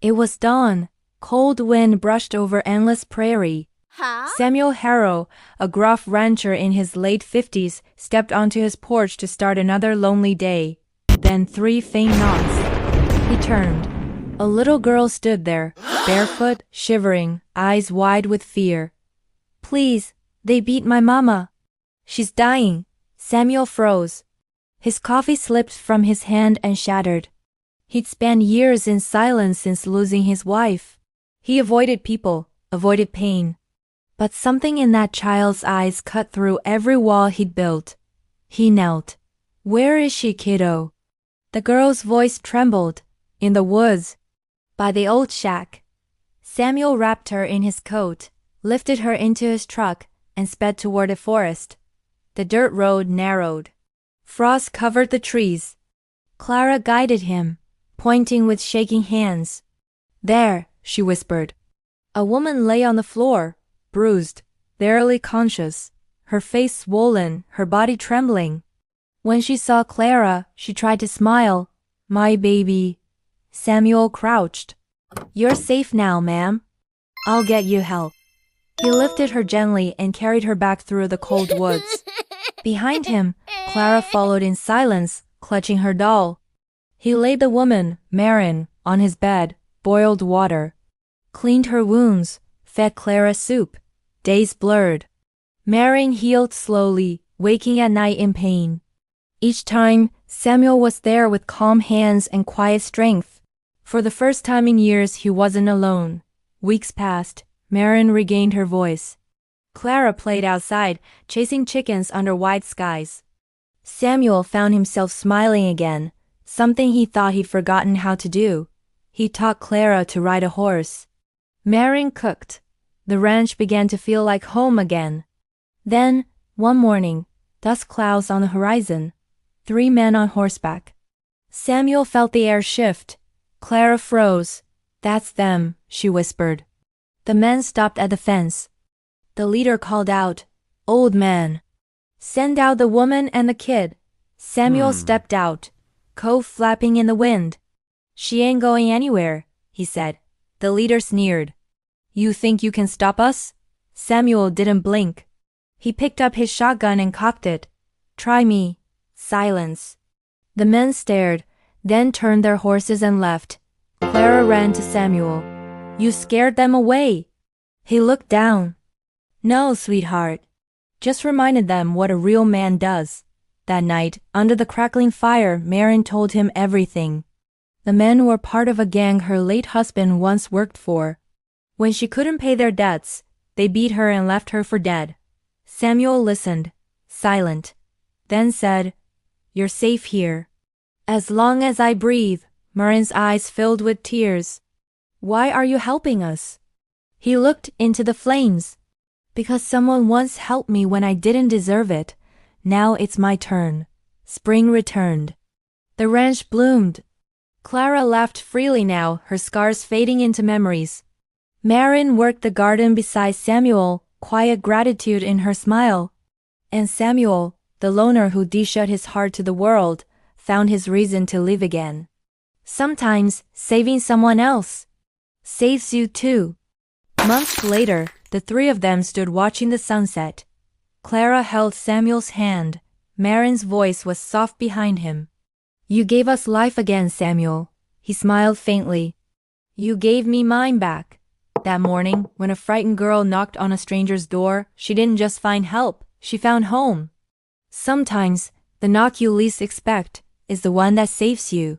It was dawn. Cold wind brushed over endless prairie. Samuel Harrow, a gruff rancher in his late 50s, stepped onto his porch to start another lonely day. Then 3 faint knocks. He turned. A little girl stood there, barefoot, shivering, eyes wide with fear. "Please, they beat my mama. She's dying." Samuel froze. His coffee slipped from his hand and shattered. He'd spent years in silence since losing his wife. He avoided people, avoided pain. But something in that child's eyes cut through every wall he'd built. He knelt. "Where is she, kiddo?" The girl's voice trembled. "In the woods. By the old shack." Samuel wrapped her in his coat, lifted her into his truck, and sped toward the forest. The dirt road narrowed. Frost covered the trees. Clara guided him, pointing with shaking hands. "There," she whispered. A woman lay on the floor, bruised, barely conscious, her face swollen, her body trembling. When she saw Clara, she tried to smile. "My baby." Samuel crouched. "You're safe now, ma'am. I'll get you help." He lifted her gently and carried her back through the cold woods. Behind him, Clara followed in silence, clutching her doll. He laid the woman, Marin, on his bed, boiled water, cleaned her wounds, fed Clara soup. Days blurred. Marin healed slowly, waking at night in pain. Each time, Samuel was there with calm hands and quiet strength. For the first time in years, he wasn't alone. Weeks passed. Marin regained her voice. Clara played outside, chasing chickens under wide skies. Samuel found himself smiling again, something he thought he'd forgotten how to do. He taught Clara to ride a horse. Marin cooked. The ranch began to feel like home again. Then, one morning, dust clouds on the horizon. 3 men on horseback. Samuel felt the air shift. Clara froze. "That's them," she whispered. The men stopped at the fence. The leader called out, "Old man, send out the woman and the kid." Samuel stepped out, coat flapping in the wind. "She ain't going anywhere," he said. The leader sneered. "You think you can stop us?" Samuel didn't blink. He picked up his shotgun and cocked it. "Try me." Silence. The men stared, then turned their horses and left. Clara ran to Samuel. "You scared them away." He looked down. "No, sweetheart. Just reminded them what a real man does." That night, under the crackling fire, Marin told him everything. The men were part of a gang her late husband once worked for. When she couldn't pay their debts, they beat her and left her for dead. Samuel listened, silent, then said, "You're safe here." "As long as I breathe." Marin's eyes filled with tears. "Why are you helping us?" He looked into the flames. "Because someone once helped me when I didn't deserve it. Now it's my turn." Spring returned. The ranch bloomed. Clara laughed freely now, her scars fading into memories. Marin worked the garden beside Samuel, quiet gratitude in her smile. And Samuel, the loner who shut his heart to the world, found his reason to live again. Sometimes, saving someone else saves you too. Months later, the 3 of them stood watching the sunset. Clara held Samuel's hand. Marin's voice was soft behind him. "You gave us life again, Samuel." He smiled faintly. "You gave me mine back." That morning, when a frightened girl knocked on a stranger's door, she didn't just find help, she found home. Sometimes, the knock you least expect is the one that saves you.